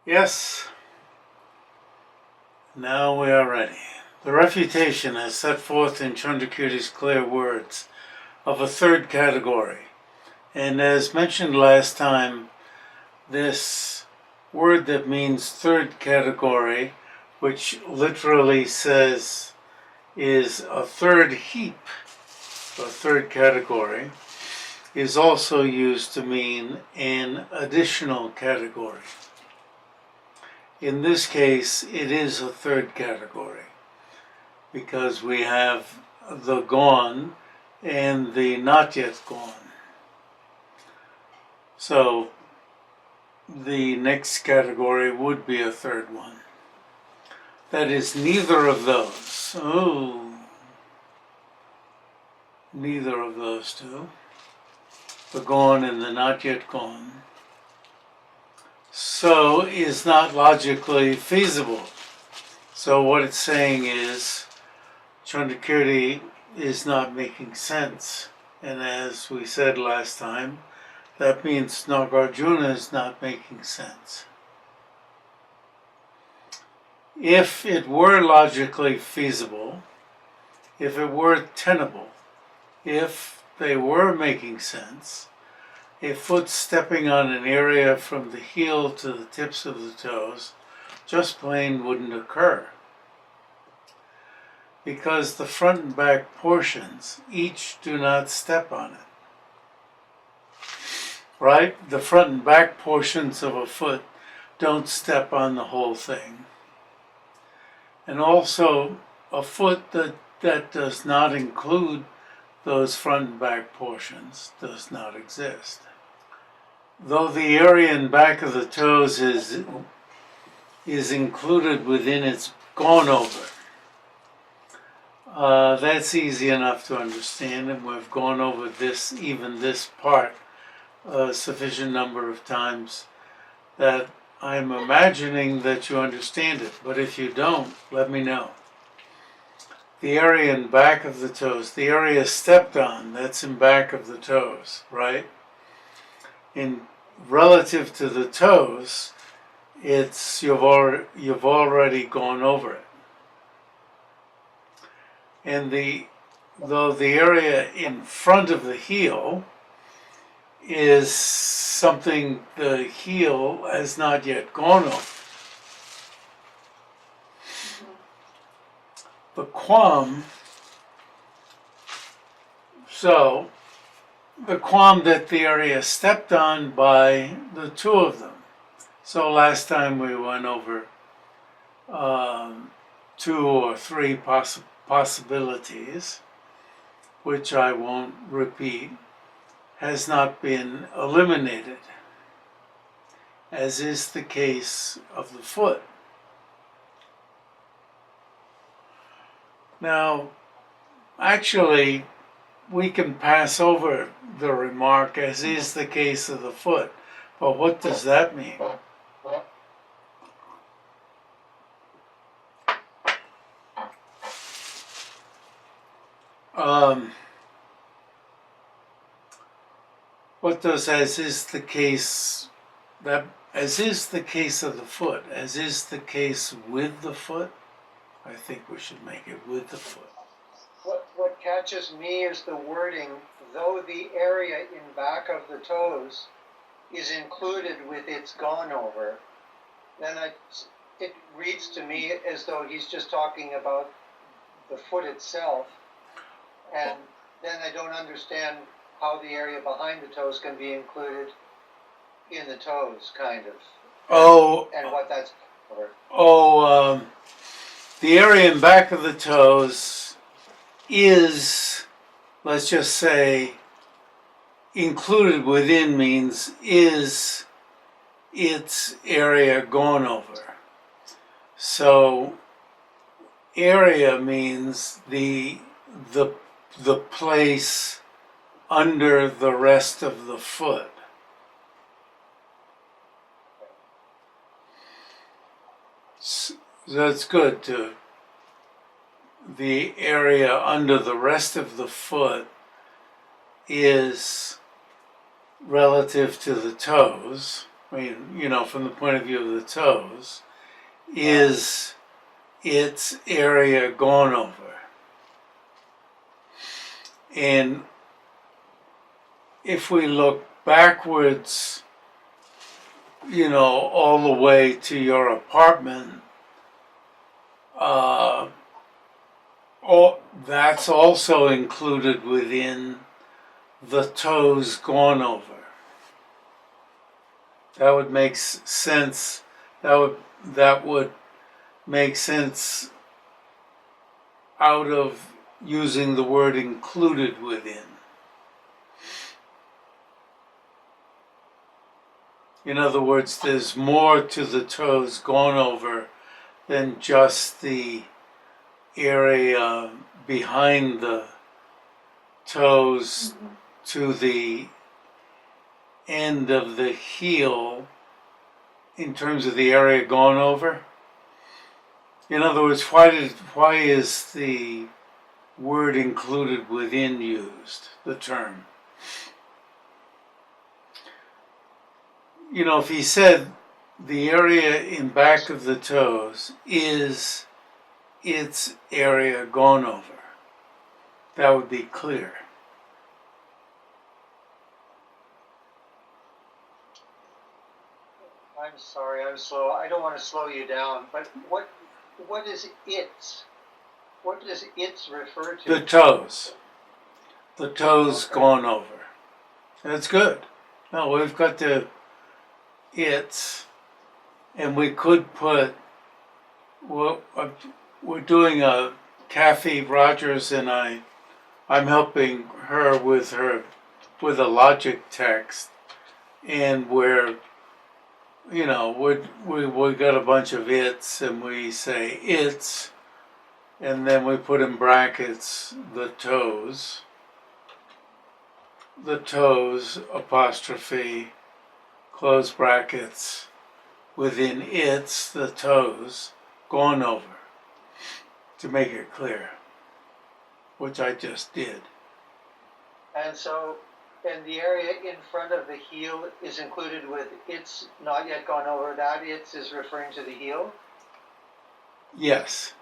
Yes, now we are ready. The refutation is set forth in Chandrakirti's clear words of a third category. And as mentioned last time, this word that means third category, which literally says is a third heap, a third category, is also used to mean an additional category. In this case, it is a third category because we have the gone and the not yet gone. So the next category would be a third one. That is neither of those. Oh, neither of those two. The gone and the not yet gone. So is not logically feasible. So what it's saying is Chandrakirti is not making sense. And as we said last time, that means Nagarjuna is not making sense. If it were logically feasible, if it were tenable, if they were making sense, a foot stepping on an area from the heel to the tips of the toes just plain wouldn't occur. Because the front and back portions each do not step on it. Right? The front and back portions of a foot don't step on the whole thing. And also, a foot that does not include those front and back portions does not exist. Though the area in back of the toes is included within its gone over. That's easy enough to understand, and we've gone over this part a sufficient number of times that I'm imagining that you understand it. But if you don't, let me know. The area in back of the toes, the area stepped on, that's in back of the toes, right? In relative to the toes, it's you've already gone over it. And though the area in front of the heel is something the heel has not yet gone over. The quam, so the quam that the area stepped on by the two of them. So last time we went over 2 or 3 possibilities, which I won't repeat, has not been eliminated, as is the case of the foot. Now, actually, we can pass over the remark, as is the case of the foot, but what does that mean? What does as is the case, that as is the case of the foot, as is the case with the foot? I think we should make it with the foot. What catches me is the wording, though the area in back of the toes is included with its gone over, then it reads to me as though he's just talking about the foot itself, and then I don't understand how the area behind the toes can be included in the toes, kind of. Oh. And what that's for. The area in back of the toes is, let's just say, included within means is its area gone over. So area means the place under the rest of the foot. So that's good too. The area under the rest of the foot is relative to the toes, I mean, you know, from the point of view of the toes, is its area gone over. And if we look backwards, you know, all the way to your apartment, that's also included within the toes gone over. That would make sense. That would make sense out of using the word included within. In other words, there's more to the toes gone over than just the area behind the toes to the end of the heel in terms of the area gone over. In other words, why is the word included within used, the term? You know, if he said the area in back of the toes is its area gone over, that would be clear. I'm sorry, I'm slow. I don't want to slow you down, but what is its? What does its refer to? The toes. The toes Okay. gone over. That's good. No, we've got the its, and we could put, well, we're doing a Kathy Rogers and I'm helping her with a logic text, and we're, you know, we got a bunch of its, and we say its, and then we put in brackets the toes apostrophe, close brackets, within its, the toes, gone over, to make it clear, which I just did. And so, and the area in front of the heel is included with its not yet gone over. That its is referring to the heel? Yes,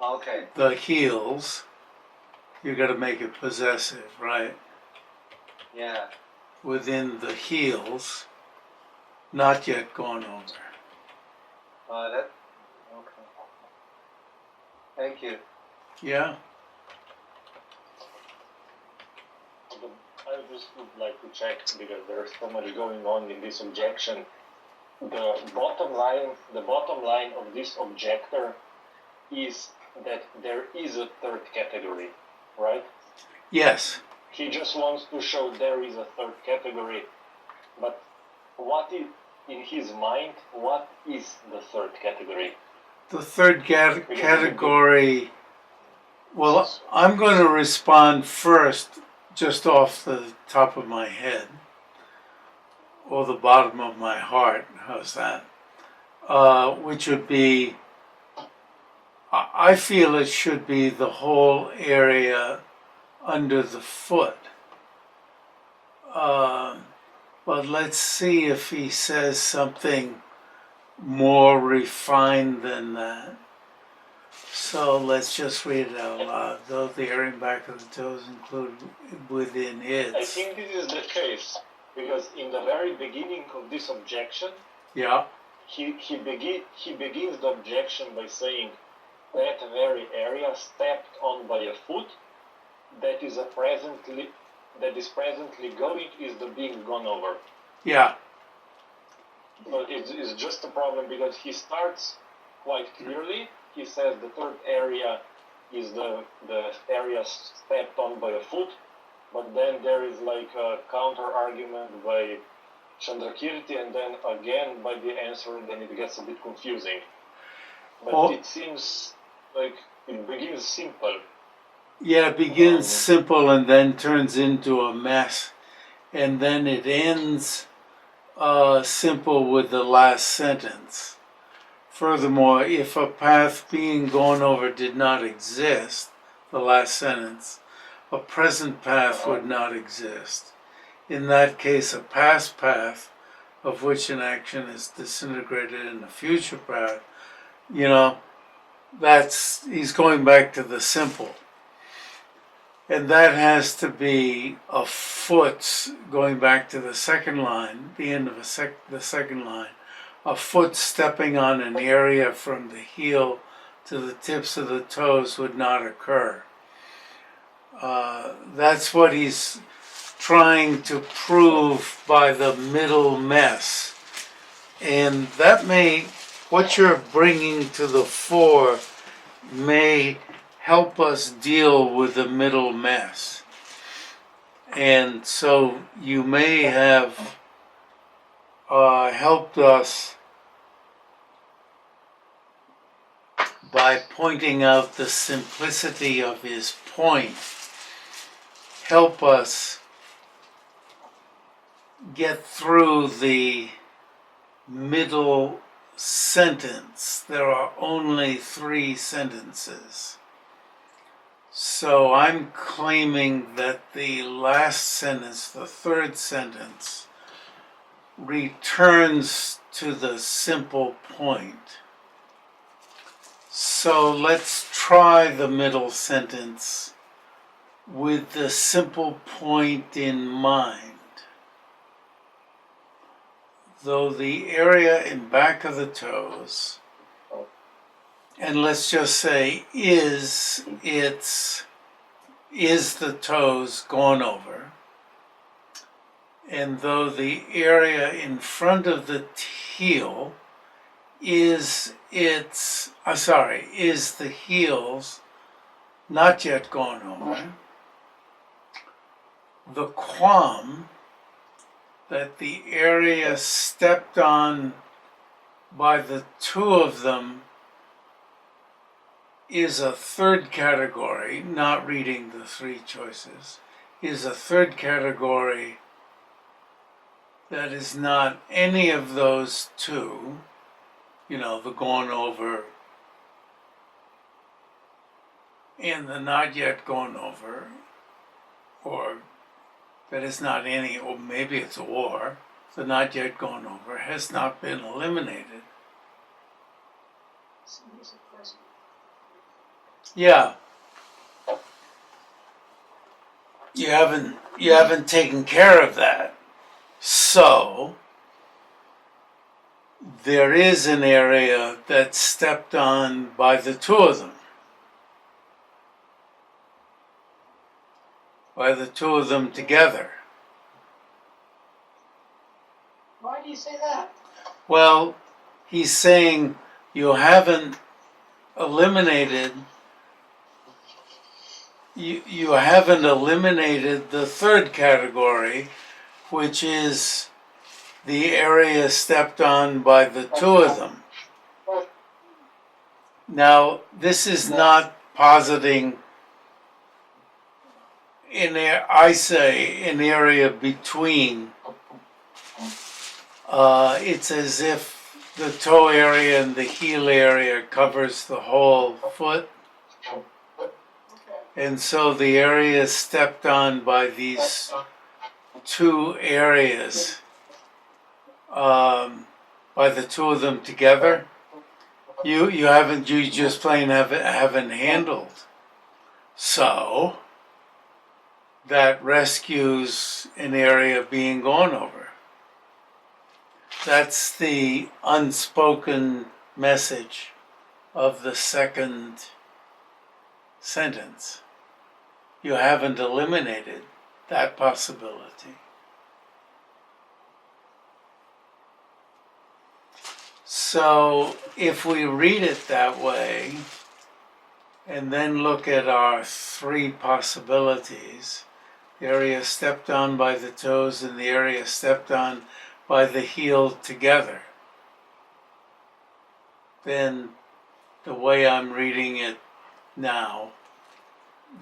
Okay. the heels, you got to make it possessive, right? Yeah. Within the heels, not yet gone over. That. Okay. Thank you. Yeah? I just would like to check, because there's so much going on in this objection. The bottom line of this objector is that there is a third category, right? Yes. He just wants to show there is a third category, but what is, in his mind, what is the third category? The third category, well, I'm going to respond first, just off the top of my head, or the bottom of my heart, how's that? Which would be, I feel it should be the whole area under the foot. But let's see if he says something more refined than that. So let's just read it out loud. Though the area and back of the toes include within I its. think this is the case, because in the very beginning of this objection, Yeah. he begins the objection by saying that very area stepped on by a foot that is presently going is the being gone over. Yeah. But it's just a problem because he starts quite clearly. He says the third area is the area stepped on by a foot, but then there is like a counter argument by Chandrakirti, and then again by the answer, then it gets a bit confusing. But it seems like it begins simple. Yeah, it begins simple and then turns into a mess, and then it ends simple with the last sentence. Furthermore, if a path being gone over did not exist, the last sentence, a present path would not exist. In that case, a past path of which an action is disintegrated in the future part, you know, he's going back to the simple. And that has to be a foot, going back to the second line, the end of the second line, a foot stepping on an area from the heel to the tips of the toes would not occur. That's what he's trying to prove by the middle mess. And that what you're bringing to the fore may help us deal with the middle mess. And so you may have helped us by pointing out the simplicity of his point. Help us get through the middle sentence. There are only 3 sentences. So I'm claiming that the last sentence, the third sentence, returns to the simple point. So let's try the middle sentence with the simple point in mind. Though the area in back of the toes, and let's just say is the toes gone over, and though the area in front of the heel is the heels not yet gone over, the qualm that the area stepped on by the 2 of them is a third category, not reading the 3 choices, is a third category that is not any of those 2, the gone over and the not yet gone over, or that is not any, or maybe it's or, the not yet gone over has not been eliminated. Yeah. You haven't taken care of that. So there is an area that's stepped on by the 2 of them. By the 2 of them together. Why do you say that? Well, he's saying you haven't eliminated you haven't eliminated the third category, which is the area stepped on by the 2 of them. Now, this is not positing an area between. It's as if the toe area and the heel area covers the whole foot. And so the area stepped on by these 2 areas, by the 2 of them together, you just plain haven't handled. So that rescues an area being gone over. That's the unspoken message of the second sentence. You haven't eliminated that possibility. So if we read it that way, and then look at our 3 possibilities, the area stepped on by the toes and the area stepped on by the heel together, then the way I'm reading it now,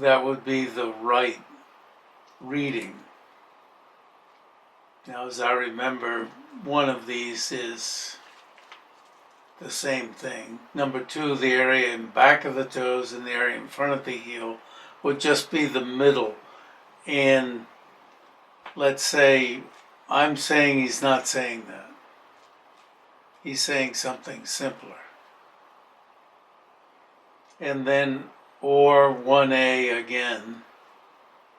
that would be the right reading. Now, as I remember, one of these is the same thing. Number 2, the area in back of the toes and the area in front of the heel would just be the middle. And let's say I'm saying he's not saying that. He's saying something simpler. And then, or 1A again,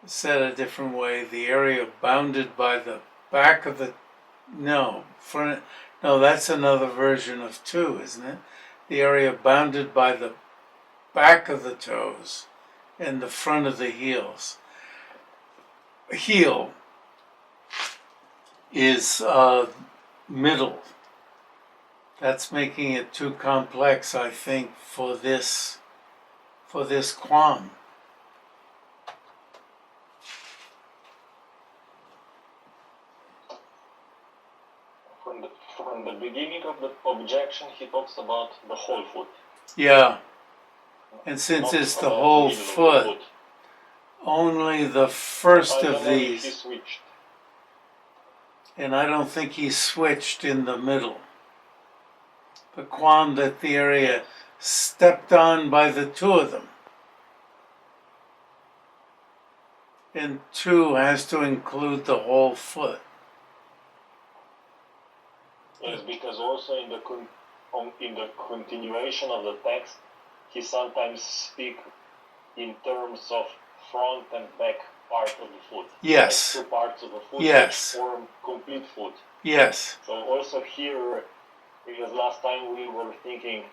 said a different way, the area bounded by the back of the, no, that's another version of 2, isn't it? The area bounded by the back of the toes and the front of the heels. Heel is middle. That's making it too complex, I think, for this qualm. From the beginning of the objection, he talks about the whole foot. Yeah, and since Not it's the about whole middle of the foot, only the first I don't of know if he these, switched. and I don't think he switched in the middle. The qualm that the area stepped on by the two of them. And 2 has to include the whole foot. Yes, because also in the continuation of the text, he sometimes speaks in terms of front and back part of the foot. Yes. Like 2 parts of the foot Yes. which form complete foot. Yes. So also here, because last time we were thinking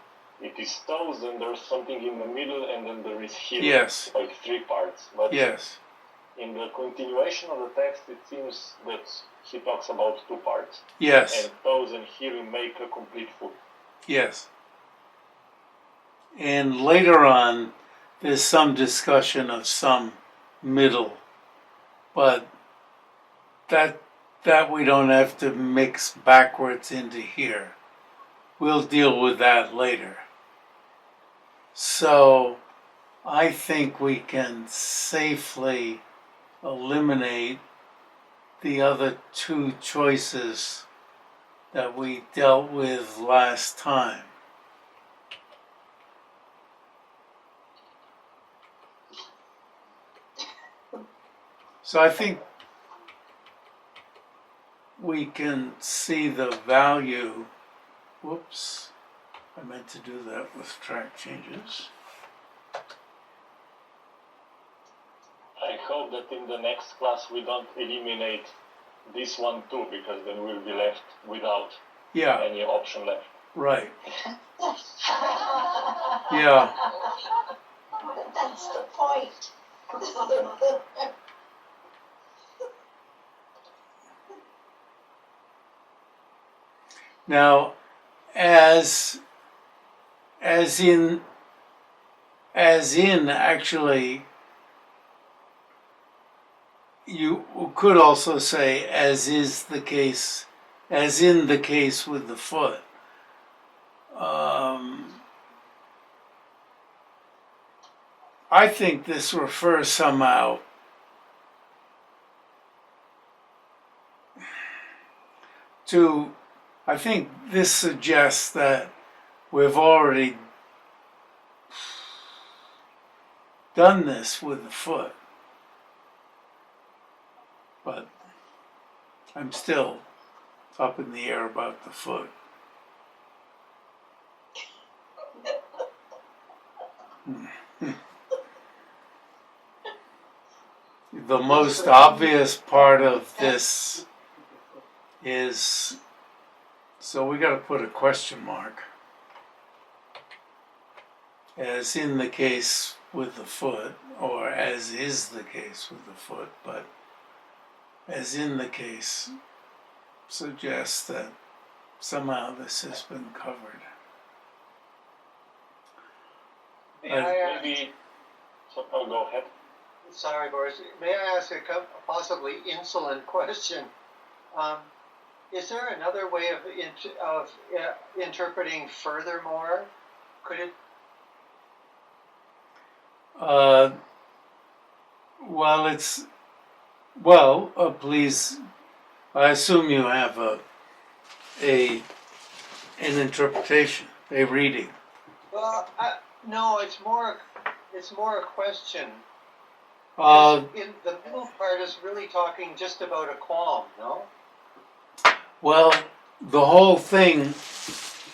it is toes, and there's something in the middle, and then there is heel. Yes. Like 3 parts. But Yes. in the continuation of the text, it seems that he talks about 2 parts. Yes. And toes and heel make a complete foot. Yes. And later on, there's some discussion of some middle, but that we don't have to mix backwards into here. We'll deal with that later. So I think we can safely eliminate the other 2 choices that we dealt with last time. So I think we can see the value. Whoops, I meant to do that with track changes. I hope that in the next class we don't eliminate this one too, because then we'll be left without any option left. Right. Yeah. That's the point. Now, as in actually, you could also say as is the case, as in the case with the foot. I think this refers somehow to, I think this suggests that we've already done this with the foot. But I'm still up in the air about the foot. The most obvious part of this is, so we got to put a question mark. As in the case with the foot, or as is the case with the foot, but as in the case suggests that somehow this has been covered. Maybe, so I'll go ahead. Sorry, Boris. May I ask a possibly insolent question? Is there another way of interpreting furthermore? Could it? Please. I assume you have an interpretation, a reading. Well, no. It's more a question. In the middle part is really talking just about a qualm, no? Well, the whole thing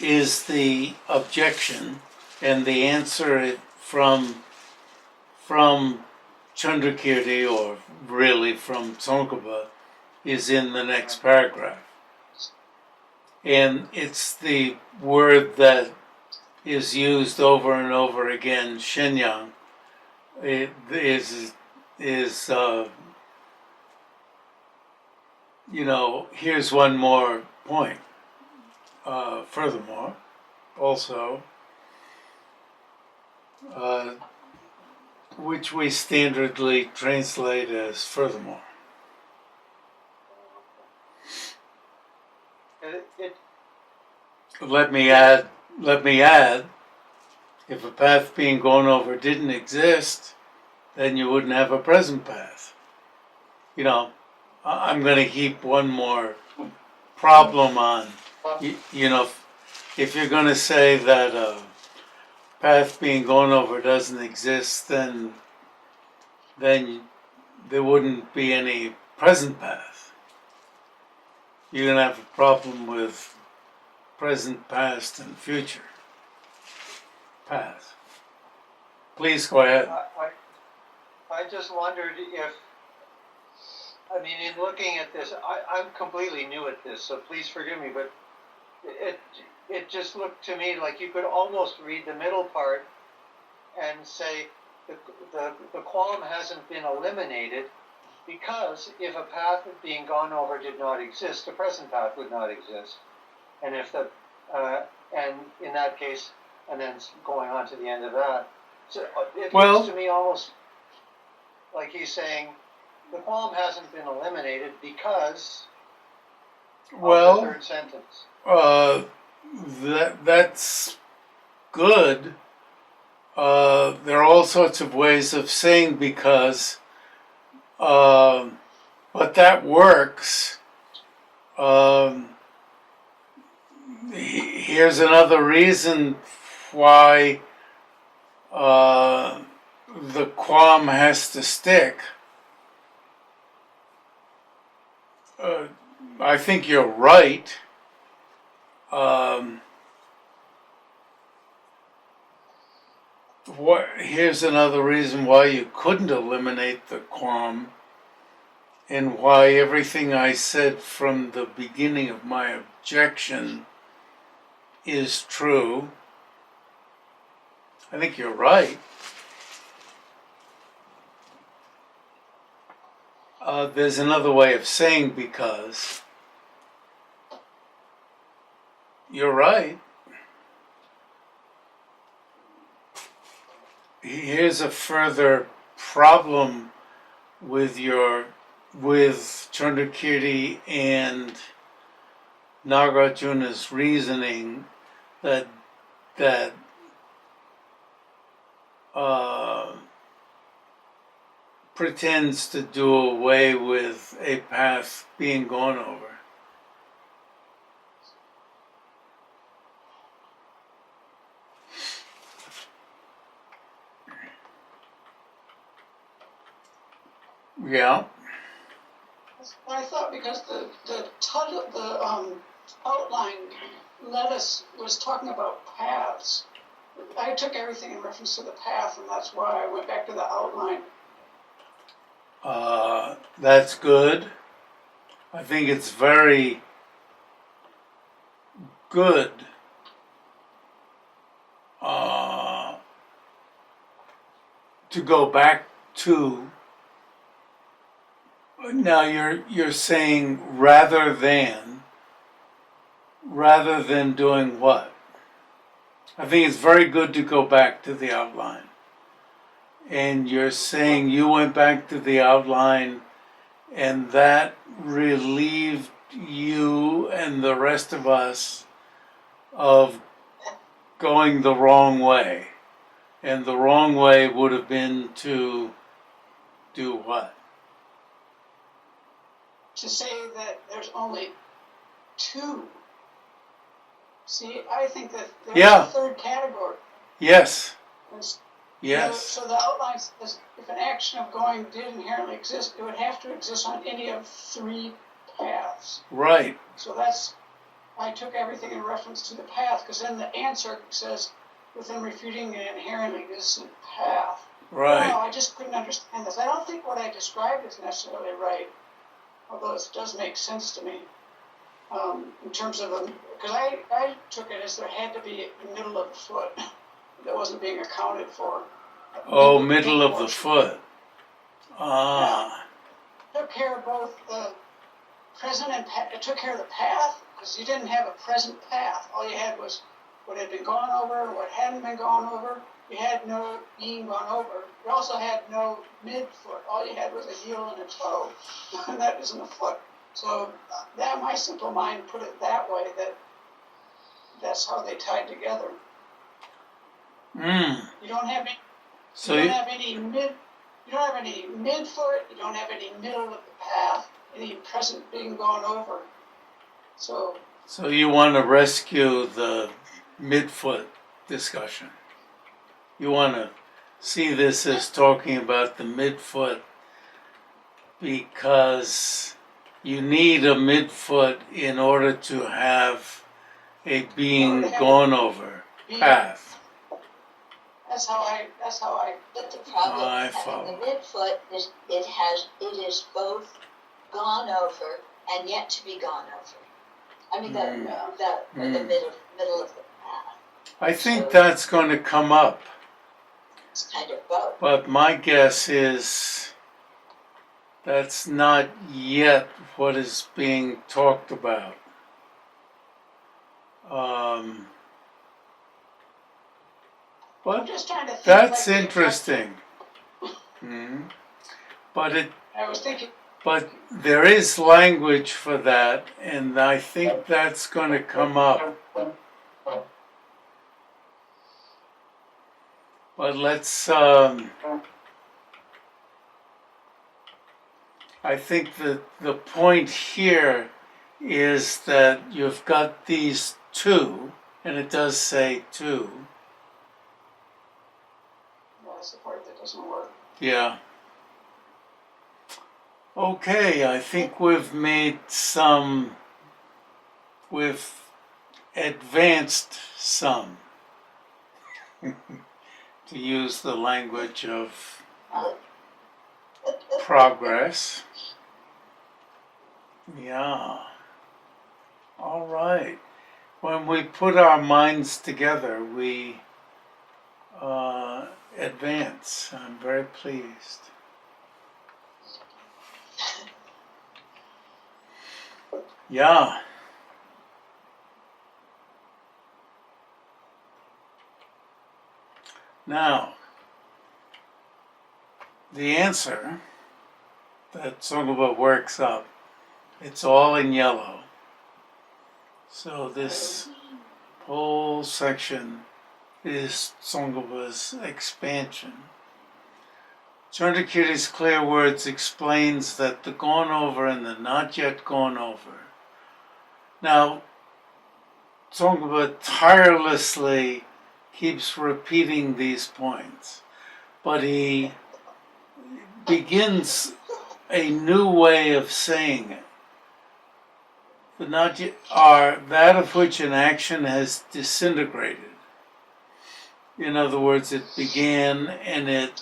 is the objection, and the answer from Chandrakirti, or really from Tsong-kha-pa, is in the next paragraph. And it's the word that is used over and over again, shenyang. It is here's one more point. Furthermore, also, which we standardly translate as furthermore. It Let me add, if a path being gone over didn't exist, then you wouldn't have a present path. I'm going to heap one more problem on. If you're going to say that a path being gone over doesn't exist, then there wouldn't be any present path. You're going to have a problem with present, past, and future path. Please go ahead. I just wondered if, in looking at this, I'm completely new at this, so please forgive me, but it just looked to me like you could almost read the middle part and say the qualm hasn't been eliminated, because if a path being gone over did not exist, the present path would not exist. And if and in that case, and then going on to the end of that, so it looks to me almost like he's saying the qualm hasn't been eliminated because of the third sentence. That's good. There are all sorts of ways of saying because, but that works. Here's another reason why the qualm has to stick. I think you're right. Here's another reason why you couldn't eliminate the qualm, and why everything I said from the beginning of my objection is true. I think you're right. There's another way of saying because. You're right. Here's a further problem with Chandrakirti and Nagarjuna's reasoning that pretends to do away with a path being gone over. Yeah. I thought because the title, the outline was talking about paths. I took everything in reference to the path, and that's why I went back to the outline. That's good. I think it's very good to go back to. Now you're saying rather than doing what? I think it's very good to go back to the outline. And you're saying you went back to the outline and that relieved you and the rest of us of going the wrong way. And the wrong way would have been to do what? To say that there's only two. See, I think that there's a third category. Yes. Yes. So the outline says if an action of going did inherently exist, it would have to exist on any of three paths. paths. Right. So I took everything in reference to the path, because then the answer says, within refuting an inherent existent path. Right. No, I just couldn't understand this. I don't think what I described is necessarily right, although it does make sense to me. In terms of, because I took it as there had to be a middle of the foot that wasn't being accounted for. Oh, middle of the foot. Ah. Yeah. Took care of both the present and it took care of the path, because you didn't have a present path. All you had was what had been gone over and what hadn't been gone over. You had no being gone over. You also had no midfoot. All you had was a heel and a toe, and that isn't a foot. So that my simple mind put it that way, that's how they tied together. You don't have any. So you don't have any mid. You don't have any midfoot. You don't have any middle of the path. Any present being gone over. So you want to rescue the midfoot discussion. You want to see this as talking about the midfoot because you need a midfoot in order to have a being gone over path. That's how I. But the problem I with having follow. the midfoot is it is both gone over and yet to be gone over. I mean the middle of the path. I think that's going to come up, It's kind of both. but my guess is that's not yet what is being talked about. I'm But just trying to think. that's like interesting. But I was thinking. But there is language for that, and I think that's going to come up. But let's, I think that the point here is that you've got these two, and it does say two. That's the part that doesn't work. Yeah. Okay, I think we've advanced some, to use the language of progress. Yeah. All right. When we put our minds together, we advance. I'm very pleased. Yeah. Now, the answer that Tsong-kha-pa works up, it's all in yellow. So this whole section is Tsong-kha-pa's expansion. Chandrakirti's clear words explains that the gone over and the not yet gone over. Now, Tsong-kha-pa tirelessly keeps repeating these points, but he begins a new way of saying it. The not yet are that of which an action has disintegrated. In other words, it began and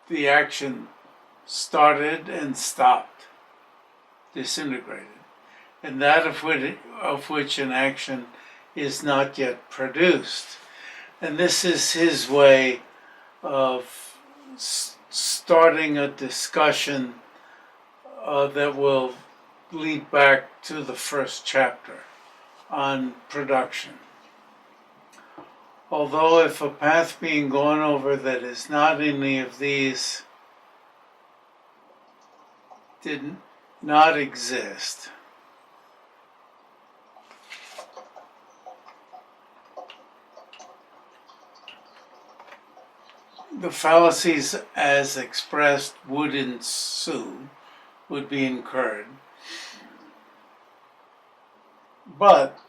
the action started and stopped, disintegrated. And that of which an action is not yet produced. And this is his way of starting a discussion that will lead back to the first chapter on production. Although if a path being gone over that is not any of these did not exist, the fallacies as expressed would ensue, would be incurred. But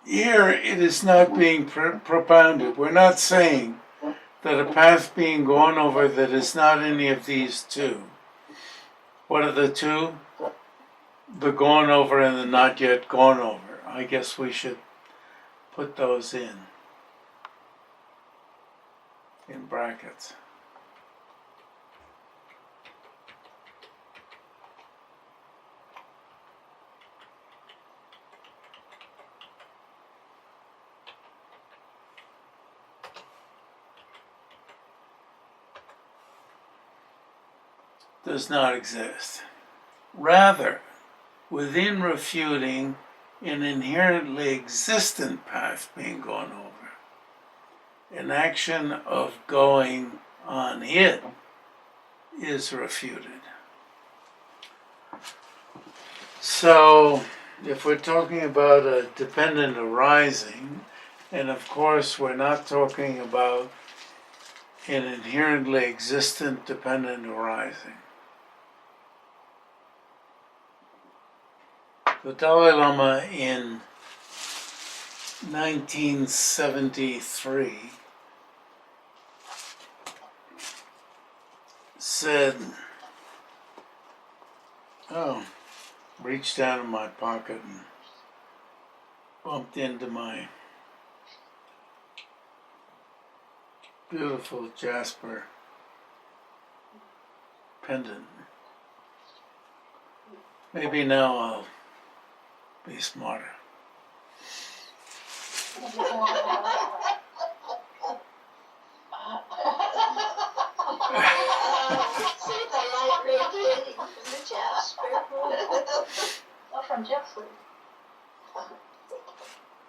here it is not being propounded. We're not saying that a path being gone over that is not any of these two, What are the two? The gone over and the not yet gone over. I guess we should put those in brackets. Does not exist. Rather, within refuting an inherently existent path being gone over, an action of going on it is refuted. So, if we're talking about a dependent arising, and of course we're not talking about an inherently existent dependent arising. The Dalai Lama in 1973 said, reached down in my pocket and bumped into my beautiful jasper pendant. Maybe now I'll be smarter. See the light radiating from the jasper. Not from Jeffrey.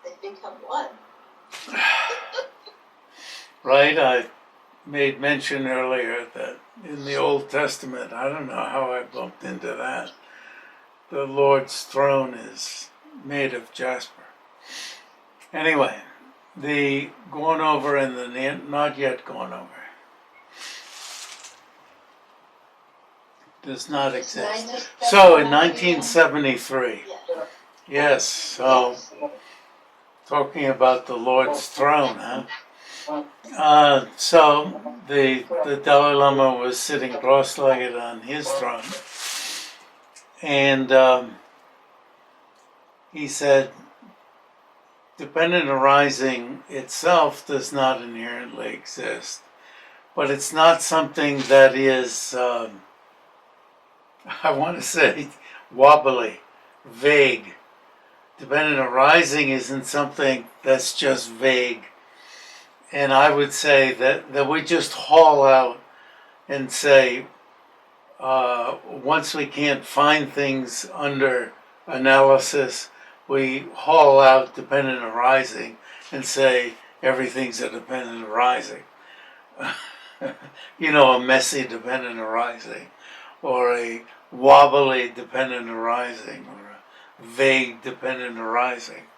They become one. Right, I made mention earlier that in the Old Testament, I don't know how I bumped into that, the Lord's throne is made of jasper. Anyway, the gone over and the not yet gone over does not exist. So in 1973, yes, so talking about the Lord's throne, huh? So the Dalai Lama was sitting cross-legged on his throne, and he said, dependent arising itself does not inherently exist, but it's not something that is, I want to say, wobbly, vague. Dependent arising isn't something that's just vague. And I would say that we just haul out and say, once we can't find things under analysis, we haul out dependent arising and say everything's a dependent arising. You know, a messy dependent arising, or a wobbly dependent arising, or a vague dependent arising.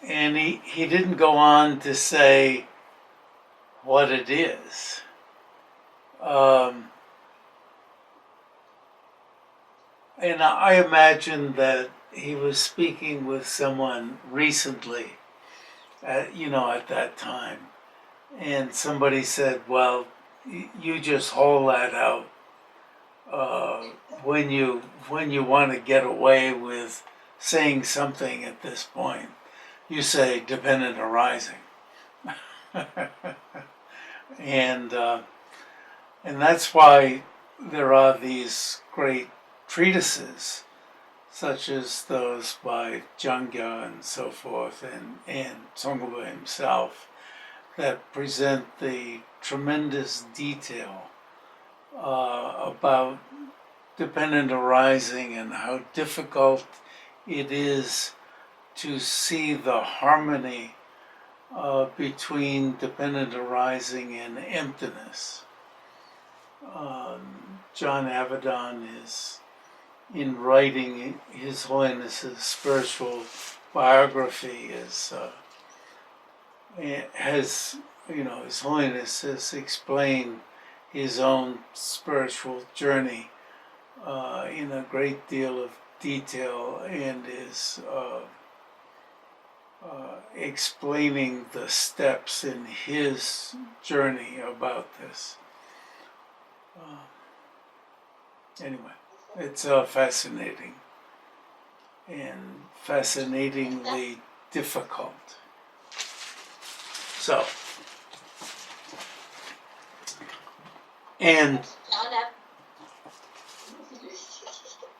And he didn't go on to say what it is. And I imagine that he was speaking with someone recently, at that time. And somebody said, well, you just haul that out when you want to get away with saying something at this point. You say dependent arising. And that's why there are these great treatises, such as those by Tsong-kha-pa and so forth, and Tsong-kha-pa himself, that present the tremendous detail about dependent arising and how difficult it is to see the harmony between dependent arising and emptiness. John Avedon is, in writing His Holiness's spiritual biography, His Holiness has explained his own spiritual journey in a great deal of detail, and is explaining the steps in his journey about this. Anyway. It's fascinating and fascinatingly difficult. So, and John,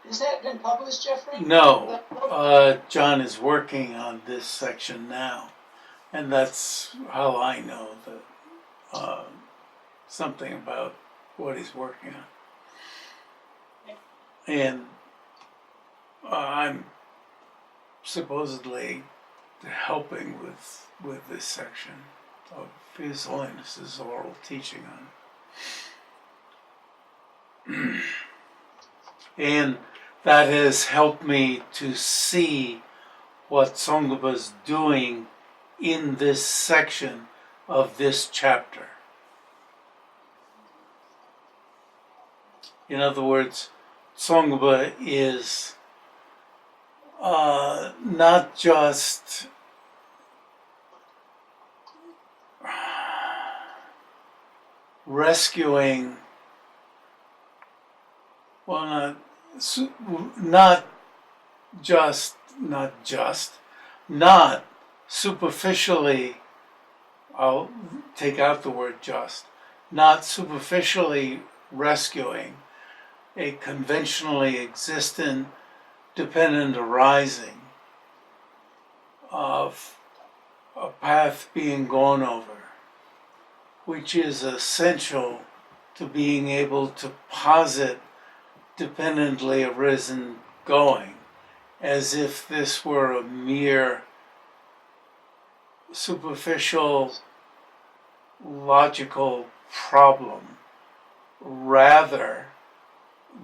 Has that been published, Jeffrey? no, John is working on this section now, and that's how I know that something about what he's working on. And I'm supposedly helping with this section of His Holiness's oral teaching on it. And that has helped me to see what Tsong-kha-pa's doing in this section of this chapter. In other words, Tsong-kha-pa is not just rescuing, well, not superficially, I'll take out the word just, not superficially rescuing a conventionally existent dependent arising of a path being gone over, which is essential to being able to posit dependently arisen going, as if this were a mere superficial logical problem. Rather,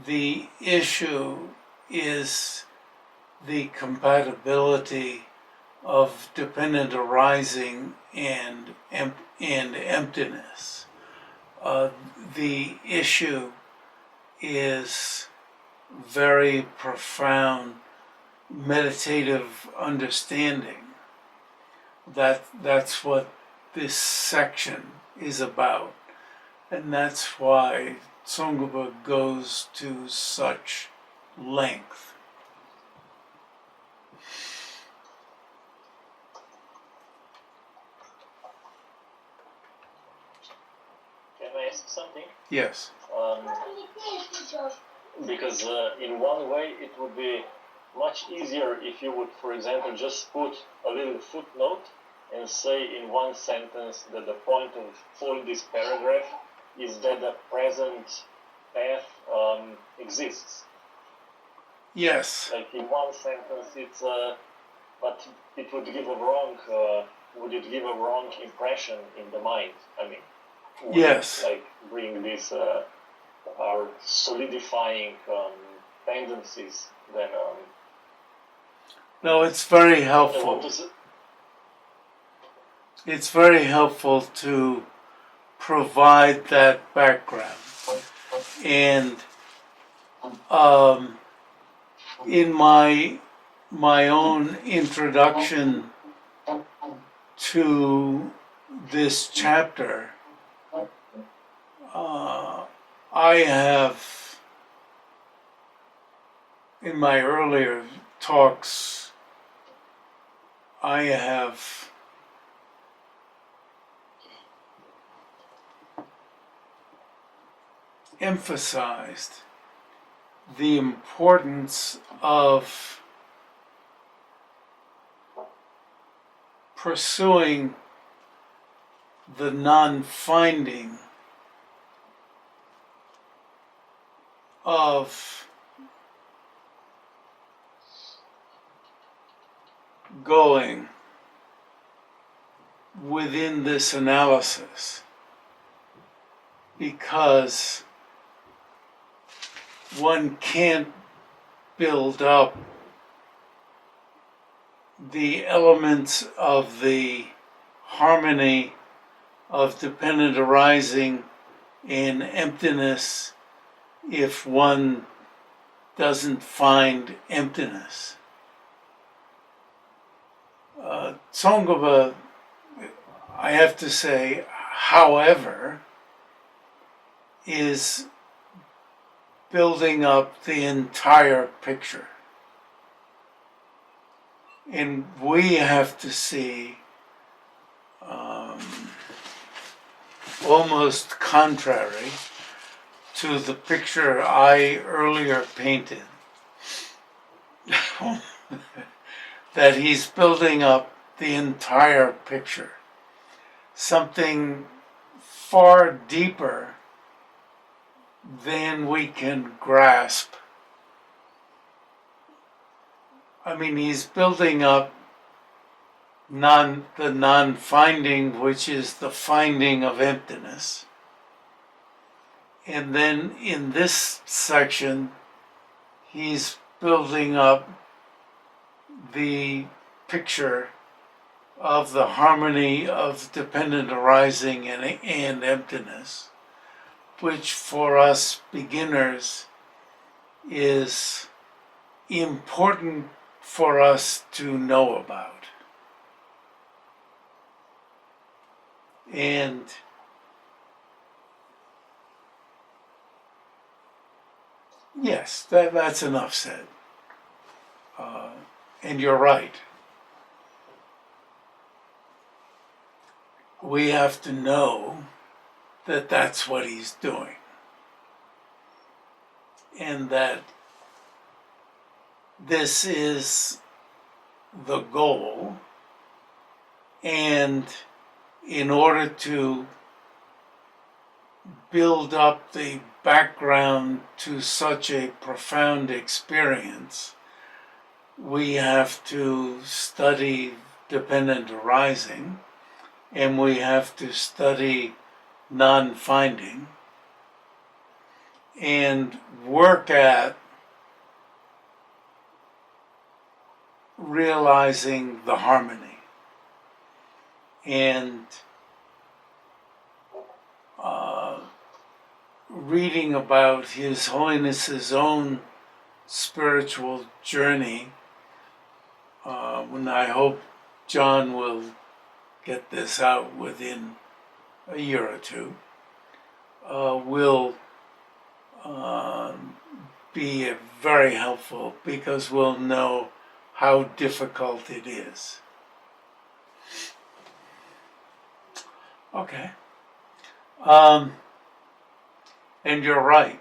the issue is the compatibility of dependent arising and emptiness. The issue is very profound meditative understanding. That's what this section is about, and that's why Tsong-kha-pa goes to such length. Can I ask something? Yes. Because in one way it would be much easier if you would, for example, just put a little footnote and say in one sentence that the point of all this paragraph is that the present path exists. Yes. Like in one sentence, it's but it would give a wrong. Would it give a wrong impression in the mind? I mean, would Yes. it, like bring this our solidifying tendencies then. No, it's very I helpful. want to It's very helpful to provide that background. And in my own introduction to this chapter, I have, in my earlier talks, I have emphasized the importance of pursuing the non-finding of going within this analysis, because one can't build up the elements of the harmony of dependent arising and emptiness if one doesn't find emptiness. Tsong-kha-pa, I have to say, however, is building up the entire picture. And we have to see almost contrary to the picture I earlier painted, that he's building up the entire picture. Something far deeper than we can grasp. I mean, he's building up the non-finding, which is the finding of emptiness. And then in this section, he's building up the picture of the harmony of dependent arising and emptiness, which for us beginners is important for us to know about. And yes, that's enough said. And you're right. We have to know that that's what he's doing. And that this is the goal. And in order to build up the background to such a profound experience, we have to study dependent arising, and we have to study non-finding, and work at realizing the harmony. And reading about His Holiness's own spiritual journey, when I hope John will get this out within a year or two, will be very helpful, because we'll know how difficult it is. Okay. And you're right.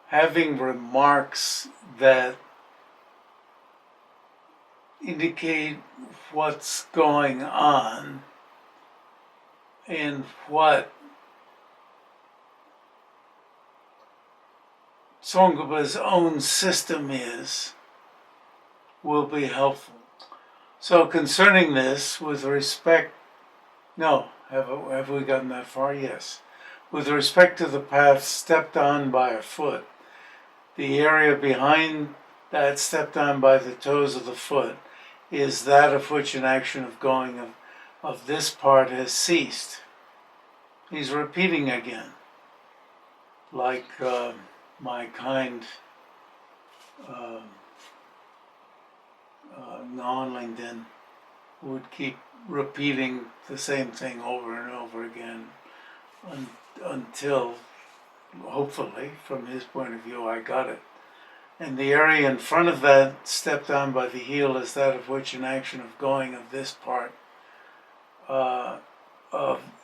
Having remarks that indicate what's going on and what Tsong-kha-pa's own system is will be helpful. So concerning this, with respect, no, have we gotten that far? Yes. With respect to the path stepped on by a foot, the area behind that stepped on by the toes of the foot is that of which an action of going of this part has ceased. He's repeating again, like my kind non-Lingden would keep repeating the same thing over and over again until, hopefully, from his point of view, I got it. And the area in front of that stepped on by the heel is that of which an action of going of this part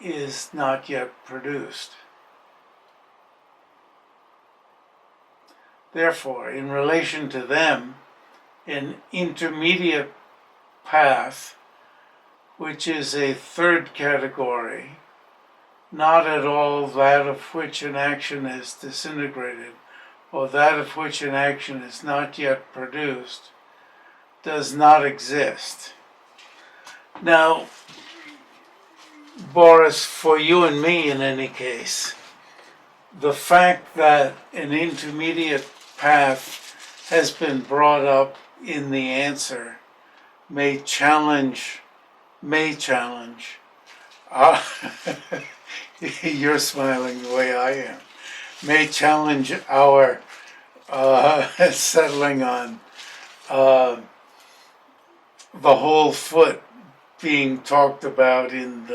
is not yet produced. Therefore, in relation to them, an intermediate path, which is a third category, not at all that of which an action is disintegrated, or that of which an action is not yet produced, does not exist. Now, Boris, for you and me in any case, the fact that an intermediate path has been brought up in the answer may challenge, you're smiling the way I am, may challenge our settling on the whole foot being talked about in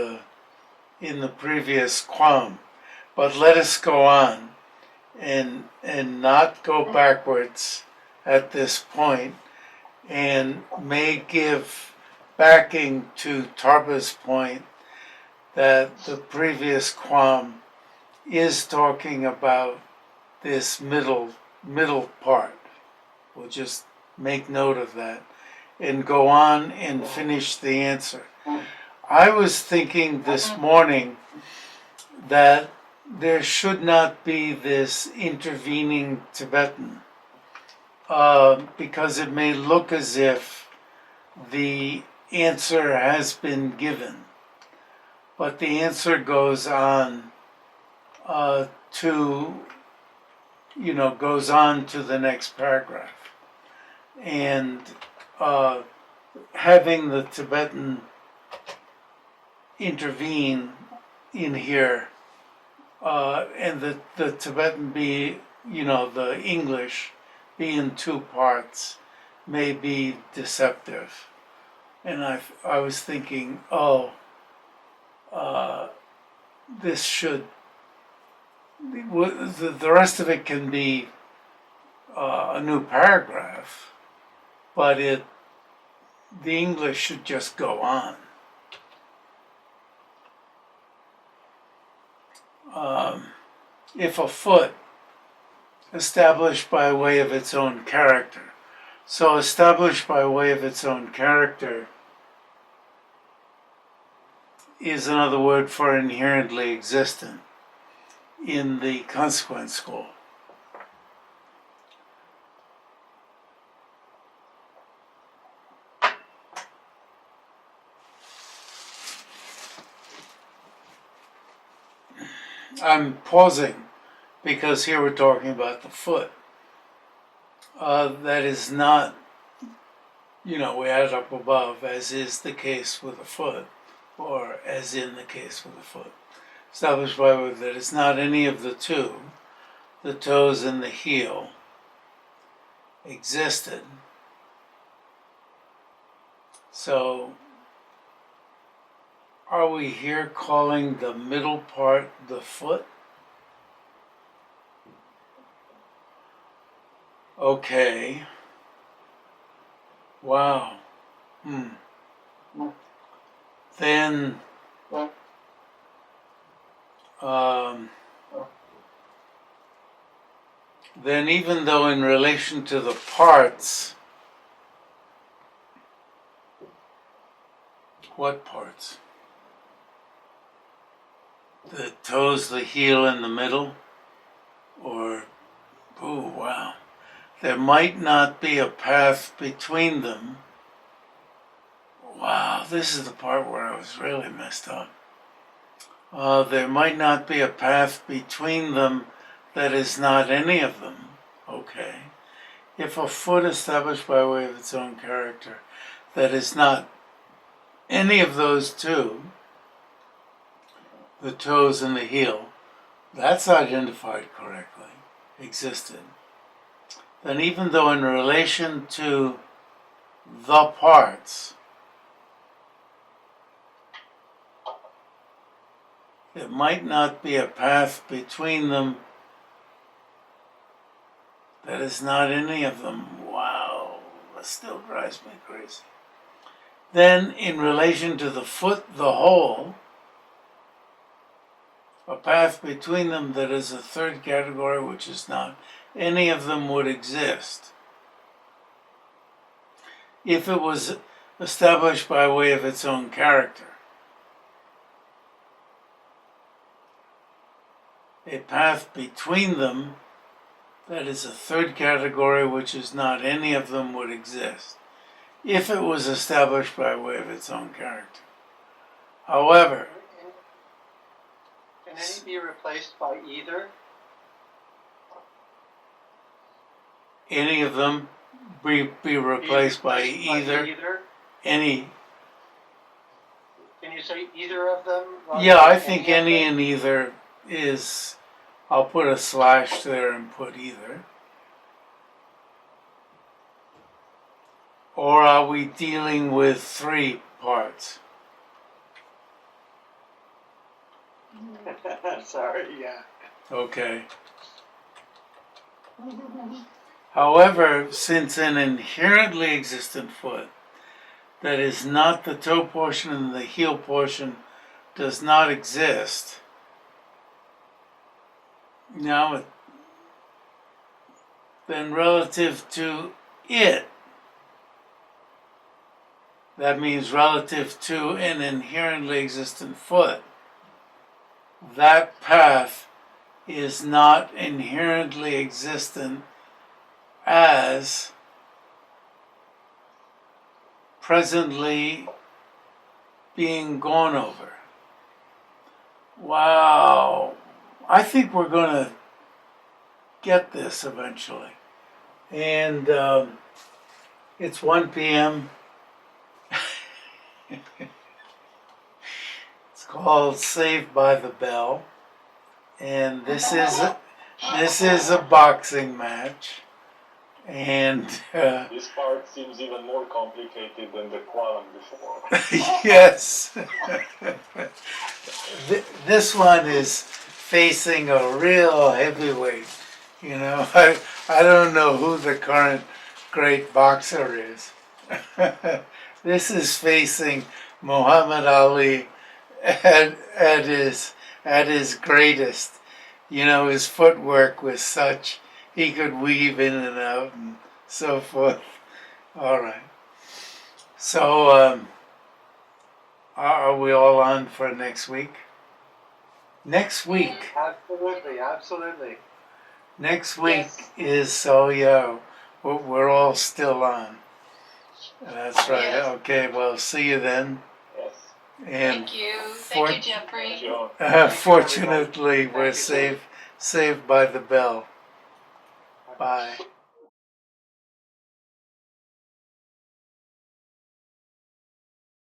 in the previous quam. But let us go on and not go backwards at this point, and may give backing to Tarpa's point that the previous quam is talking about this middle part. We'll just make note of that and go on and finish the answer. I was thinking this morning that there should not be this intervening Tibetan, because it may look as if the answer has been given, but the answer goes on goes on to the next paragraph. And having the Tibetan intervene in here, and the Tibetan be, the English be in two parts, may be deceptive. And I was thinking, this should, the rest of it can be a new paragraph, but the English should just go on. If a foot, established by way of its own character. So established by way of its own character is another word for inherently existent in the consequent school. I'm pausing because here we're talking about the foot. That is not, we add up above, as is the case with a foot, or as in the case with a foot. Established by way that it's not any of the two, the toes and the heel, existed. So, are we here calling the middle part the foot? Okay. Wow. Then, then even though in relation to the parts, what parts? The toes, the heel, and the middle? Or, oh wow. There might not be a path between them. Wow, this is the part where I was really messed up. There might not be a path between them that is not any of them. Okay. If a foot established by way of its own character that is not any of those two, the toes and the heel, that's identified correctly, existed. Then even though in relation to the parts, it might not be a path between them that is not any of them. Wow, that still drives me crazy. Then in relation to the foot, the whole, a path between them that is a third category, which is not any of them, would exist if it was established by way of its own character. A path between them that is a third category, which is not any of them, would exist if it was established by way of its own character. However, can any be replaced by either? any of them be replaced by either. Any. Can you say either of them? Yeah, I think any and either is, I'll put a slash there and put either. Or are we dealing with three parts? Sorry, yeah. Okay. However, since an inherently existent foot that is not the toe portion and the heel portion does not exist, now then relative to it, that means relative to an inherently existent foot, that path is not inherently existent as presently being gone over. Wow. I think we're going to get this eventually. And it's 1 p.m. It's called Saved by the Bell. And this is a boxing match. And This part seems even more complicated than the quantum before. yes. This one is facing a real heavyweight. You know, I don't know who the current great boxer is. This is facing Muhammad Ali at his greatest. You know, his footwork was such he could weave in and out and so forth. All right. So, are we all on for next week? Next week. Absolutely, absolutely. Next week Yes. is, so yeah, we're all still on. That's right. Yes. Okay, well, see you then. Yes. And Thank you. Thank you, Jeffrey. Sure. fortunately, we're Thank you. saved by the bell. Bye.